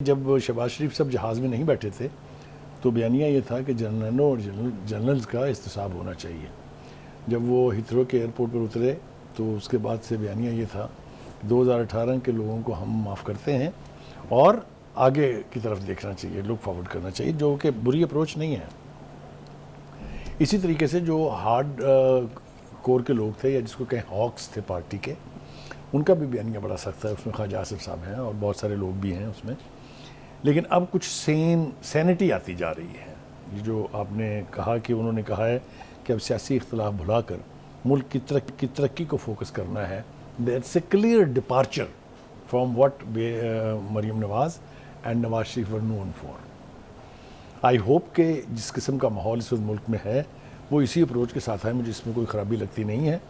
जब शहबाज शरीफ साहब जहाज़ में नहीं बैठे थे तो बयानिया ये था कि जनरलों और जनरल्स का इस्तिसाब होना चाहिए। जब वो हिथरो के एयरपोर्ट पर उतरे तो उसके बाद से बयानिया ये था 2018 के लोगों को हम माफ़ करते हैं और आगे की तरफ देखना चाहिए, लुक फॉरवर्ड करना चाहिए, जो कि बुरी अप्रोच नहीं है। इसी तरीके से जो हार्ड कोर के लोग थे या जिसको कहें हॉक्स थे पार्टी के, उनका भी बयानिया बड़ा सख्त है। उसमें ख्वाजा आसिफ साहब हैं और बहुत सारे लोग भी हैं उसमें। लेकिन अब कुछ सैनिटी आती जा रही है। ये जो आपने कहा कि उन्होंने कहा है कि अब सियासी इख्तलाफ भुलाकर मुल्क की तरक्की को फोकस करना है। That's a clear departure from what Maryam Nawaz and Nawaz Sharif were known for. I hope कि जिस किस्म का माहौल इस वक्त मुल्क में है वो इसी अप्रोच के साथ है। मुझे इसमें कोई ख़राबी लगती नहीं है,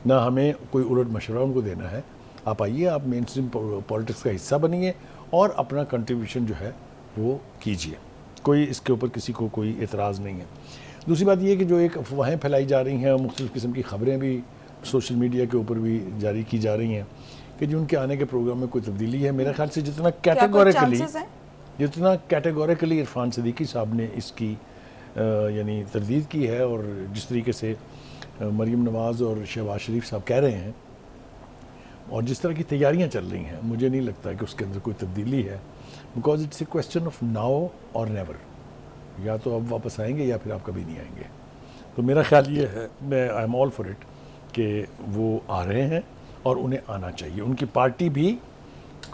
ना हमें कोई उलट मशवरा उनको देना है। आप आइए, आप मेन स्ट्रीम पॉलिटिक्स का हिस्सा बनिए और अपना कंट्रीब्यूशन जो है वो कीजिए। कोई इसके ऊपर किसी को कोई एतराज़ नहीं है। दूसरी बात ये कि जो एक अफवाहें फैलाई जा रही हैं, मुख्तलिफ़ किस्म की ख़बरें भी सोशल मीडिया के ऊपर भी जारी की जा रही हैं कि जो उनके आने के प्रोग्राम में कोई तब्दीली है। मेरे ख्याल से जितना कैटेगोरिकली इरफान सदीकी साहब ने इसकी यानी तरदीद की है और जिस तरीके से मरीम नवाज़ और शहबाज शरीफ साहब कह रहे हैं और जिस तरह की तैयारियां चल रही हैं, मुझे नहीं लगता कि उसके अंदर कोई तब्दीली है। Because it's a question of now और नेवर। या तो अब वापस आएंगे या फिर आप कभी नहीं आएंगे। तो मेरा ख्याल ये है, मैं I am all for it, कि वो आ रहे हैं और उन्हें आना चाहिए। उनकी पार्टी भी,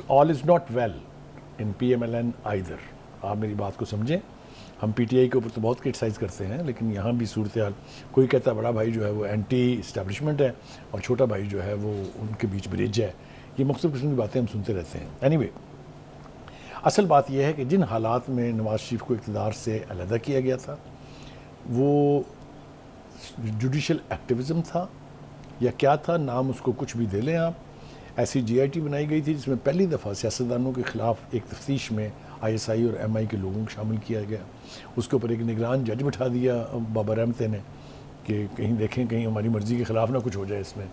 all is not well in PMLN either. आप मेरी बात को समझें। हम PTI के ऊपर तो बहुत क्रिटिसाइज़ करते हैं, लेकिन यहाँ भी सूरत हाल, कोई कहता है बड़ा भाई जो है वो एंटी इस्टेब्लिशमेंट है और छोटा भाई जो है वो उनके बीच ब्रिज है। ये मुख्तलिफ़ किस्म की बातें हम सुनते रहते हैं। एनीवे, असल बात यह है कि जिन हालात में नवाज शरीफ को इक़्तिदार से अलहदा किया गया था, वो जुडिशल एक्टिविज़म था या क्या था, नाम उसको कुछ भी दे लें आप। ऐसी GIT बनाई गई थी जिसमें पहली दफ़ा सियासतदानों के ख़िलाफ़ एक तफ्तीश में ISI और MI के लोगों को शामिल किया गया। उसके ऊपर एक निगरान जज बिठा दिया बाबर रहमते ने कि कहीं देखें, कहीं हमारी मर्ज़ी के ख़िलाफ़ ना कुछ हो जाए इसमें।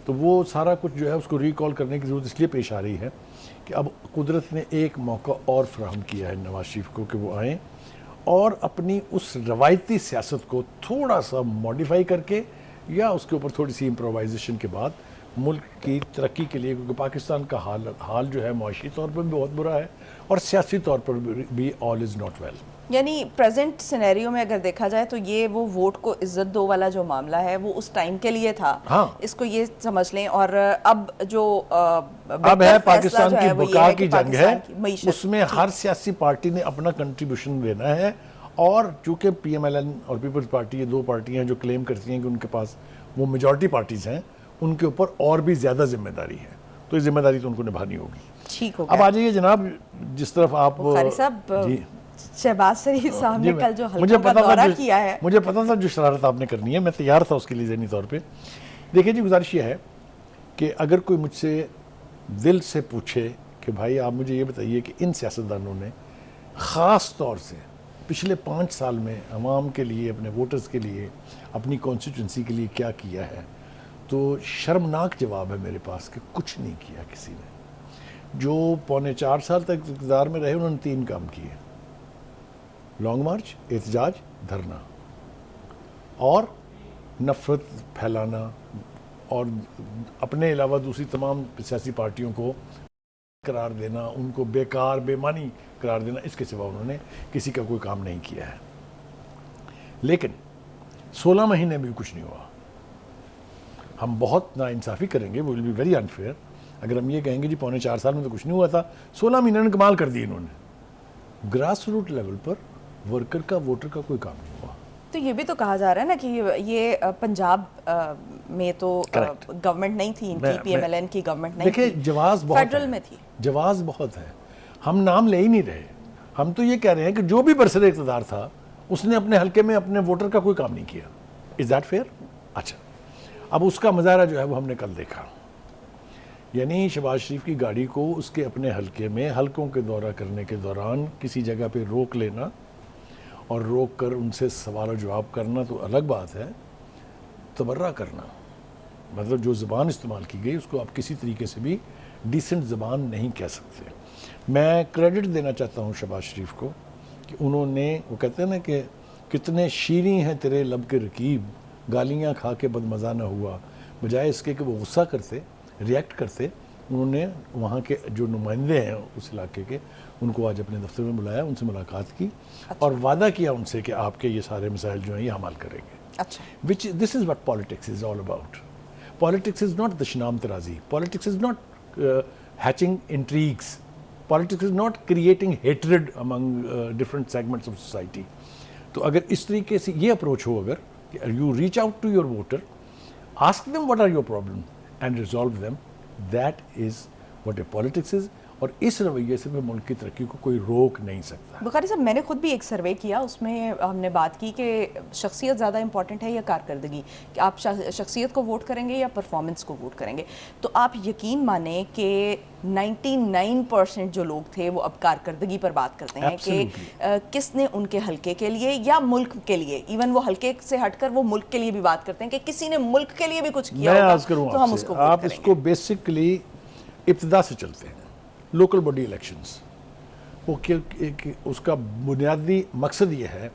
तो वो सारा कुछ जो है उसको रिकॉल करने की ज़रूरत इसलिए पेश आ रही है कि अब कुदरत ने एक मौका और फ्राहम किया है नवाज शरीफ को कि वो आएँ और अपनी उस रवायती सियासत को थोड़ा सा मॉडिफाई करके या उसके ऊपर थोड़ी सी इम्प्रोवाइजेशन के बाद मुल्क की तरक्की के लिए, क्योंकि पाकिस्तान का हाल जो है माशी तौर पर भी बहुत बुरा है और सियासी तौर पर भी ऑल इज़ नॉट वेल। यानी प्रेजेंट सिनेरियो में अगर देखा जाए तो ये वो वोट को इज्जत दो वाला जो मामला है वो उस टाइम के लिए था। हाँ, इसको ये समझ लें। और अब जो अब है पाकिस्तान की बका की जंग है, उसमें ठीक। हर सियासी पार्टी ने अपना कंट्रीब्यूशन देना है। और चूँकि PMLN और पीपल्स पार्टी, ये दो पार्टियाँ जो क्लेम करती हैं कि उनके पास वो मेजॉरिटी पार्टीज़ हैं, उनके ऊपर और भी ज़्यादा जिम्मेदारी है। तो ये जिम्मेदारी तो उनको निभानी होगी। ठीक हो अब आ जाइए जनाब, जिस तरफ आप जी, शहबाज शरीफ साहब ने कल जो हल्का का दौरा किया है, मुझे पता था जो शरारत आपने करनी है, मैं तैयार था उसके लिए ज़हनी तौर पे। देखिए जी, गुजारिश ये है कि अगर कोई मुझसे दिल से पूछे कि भाई आप मुझे ये बताइए कि इन सियासतदानों ने ख़ास तौर से पिछले 5 साल में अवाम के लिए, अपने वोटर्स के लिए, अपनी कॉन्स्टिट्यूंसी के लिए क्या किया है, तो शर्मनाक जवाब है मेरे पास कि कुछ नहीं किया किसी ने। जो पौने 4 साल तक इक़्तिदार में रहे उन्होंने 3 काम किए: लॉन्ग मार्च, एहतजाज, धरना और नफ़रत फैलाना और अपने अलावा दूसरी तमाम सियासी पार्टियों को करार देना, उनको बेकार बेमानी करार देना। इसके सिवा उन्होंने किसी का कोई काम नहीं किया है। लेकिन 16 महीने भी कुछ नहीं हुआ। हम बहुत नाइंसाफ़ी करेंगे, वो विल बी वेरी अनफेयर अगर हम ये कहेंगे जी पौने 4 साल में तो कुछ नहीं हुआ था, 16 महीने में कमाल कर दिए इन्होंने। ग्रास रूट लेवल पर वर्कर का, वोटर का कोई काम नहीं हुआ। तो ये भी तो कहा जा रहा है ना कि ये पंजाब में तो गवर्नमेंट नहीं थी इनकी, PMLN की गवर्नमेंट नहीं थी। देखिए, जवाज़ बहुत फेडरल में थी, जवाज़ बहुत है। हम नाम ले ही नहीं रहे। हम तो ये कह रहे हैं कि जो भी बरसर इक़्तिदार था उसने अपने हल्के में अपने वोटर का कोई काम नहीं किया। Is that fair? अच्छा, अब उसका मज़ारा जो है वो हमने कल देखा। यानी शहबाज शरीफ की गाड़ी को उसके अपने हल्के में हल्कों के दौरा करने के दौरान किसी जगह पे रोक लेना और रोक कर उनसे सवाल और जवाब करना तो अलग बात है, तबर्रा करना, मतलब जो ज़बान इस्तेमाल की गई उसको आप किसी तरीके से भी डिसेंट ज़बान नहीं कह सकते। मैं क्रेडिट देना चाहता हूँ शहबाज शरीफ को कि उन्होंने, वो कहते हैं ना कि कितने शीरीं हैं तेरे लब के रकीब, गालियाँ खा के बदमज़ा न हुआ, बजाय इसके कि वो गुस्सा करते, रिएक्ट करते, उन्होंने वहाँ के जो नुमाइंदे हैं उस इलाके के, उनको आज अपने दफ्तर में बुलाया, उनसे मुलाकात की और वादा किया उनसे कि आपके ये सारे मसाइल जो हैं ये हल करेंगे। अच्छा, which this is what politics is all about. Politics is not दशनाम तराजी, politics is not hatching intrigues, politics is not creating hatred among different segments of society. तो अगर इस तरीके से ये अप्रोच हो, अगर you reach out to your voter, ask them what are your problem and resolve them, that is what a politics is. और इस रवैये से भी मुल्क की तरक्की को कोई रोक नहीं सकता। बुखारी साहब, मैंने खुद भी एक सर्वे किया, उसमें हमने बात की कि शख्सियत ज़्यादा इंपॉर्टेंट है या कारकर्दगी, कि आप शख्सियत को वोट करेंगे या परफॉर्मेंस को वोट करेंगे। तो आप यकीन माने कि 99% जो लोग थे वो अब कारकर्दगी पर बात करते हैं कि किसने उनके हल्के के लिए या मुल्क के लिए, इवन वो हल्के से हटकर वो मुल्क के लिए भी बात करते हैं कि किसी ने मुल्क के लिए भी कुछ किया होगा, तो हम उसको वोट आप करेंगे। इसको बेसिकली इब्तिदा से चलते हैं, लोकल बॉडी इलेक्शंस, वो उसका बुनियादी मकसद ये है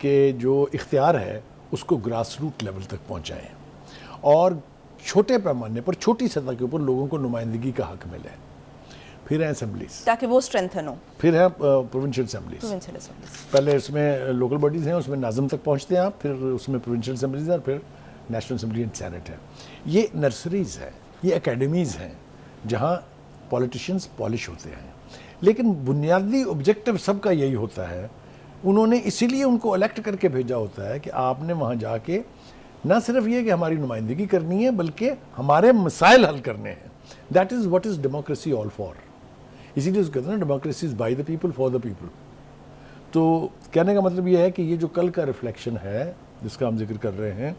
कि जो इख्तियार है उसको ग्रास रूट लेवल तक पहुँचाएँ और छोटे पैमाने पर, छोटी सतह के ऊपर लोगों को नुमाइंदगी का हक मिले। फिर हैं असेंबलीज, ताकि वो स्ट्रेंथन हो। फिर है प्रोविंशियल असेंबलीज। पहले इसमें लोकल बॉडीज़ हैं, उसमें नाज़म तक पहुँचते हैं आप, फिर उसमें प्रोविंशियल असेंबलीज है और फिर नेशनल असेंबली एंड सेनेट है। ये नर्सरीज़ हैं, ये एकेडमीज़ हैं जहाँ पॉलिटिशियंस पॉलिश होते हैं। लेकिन बुनियादी ऑब्जेक्टिव सबका यही होता है, उन्होंने इसीलिए उनको इलेक्ट करके भेजा होता है कि आपने वहाँ जाके ना सिर्फ ये कि हमारी नुमाइंदगी करनी है, बल्कि हमारे मसाइल हल करने हैं। That is what is democracy all for. इसीलिए उसको कहते हैं ना, democracy is by the people for the people. तो कहने का मतलब ये है कि ये जो कल का रिफ्लेक्शन है जिसका हम जिक्र कर रहे हैं,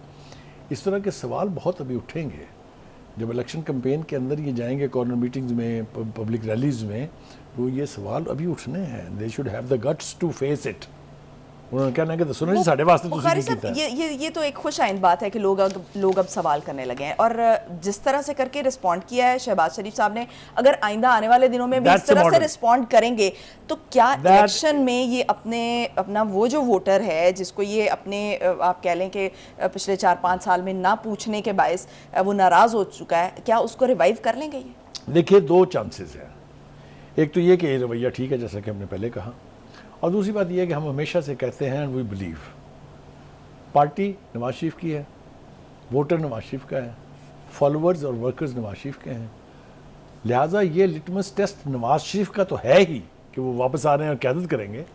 इस तरह के सवाल बहुत अभी उठेंगे जब इलेक्शन कैंपेन के अंदर ये जाएंगे, कॉर्नर मीटिंग्स में, पब्लिक रैलीज में, तो ये सवाल अभी उठने हैं। They should have the guts to face it. उन्होंने कहना है कि सुनो जी साढ़े वास्ते बुखारी साहब, ये तो एक खुश आइंद बात है कि लोग अब सवाल करने लगे हैं, और जिस तरह से करके रिस्पॉन्ड किया है शहबाज शरीफ साहब ने, अगर आइंदा आने वाले दिनों में भी इस तरह से रिस्पॉन्ड करेंगे तो क्या इलेक्शन में ये अपना वो जो वोटर है जिसको ये अपने आप कह लें कि पिछले 4-5 साल में ना पूछने के बायस वो नाराज़ हो चुका है, क्या उसको रिवाइव कर लेंगे ये? देखिए, दो चांसेस हैं। एक तो ये कि रवैया ठीक है जैसा कि हमने पहले कहा, और दूसरी बात यह है कि हम हमेशा से कहते हैं we believe, party Nawaz Sharif की है, वोटर नवाज शरीफ का है, फॉलोअर्स और वर्कर्स नवाज शरीफ के हैं, लिहाजा ये लिटमस टेस्ट नवाज शरीफ का तो है ही कि वो वापस आ रहे हैं और क़यादत करेंगे,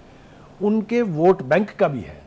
उनके वोट बैंक का भी है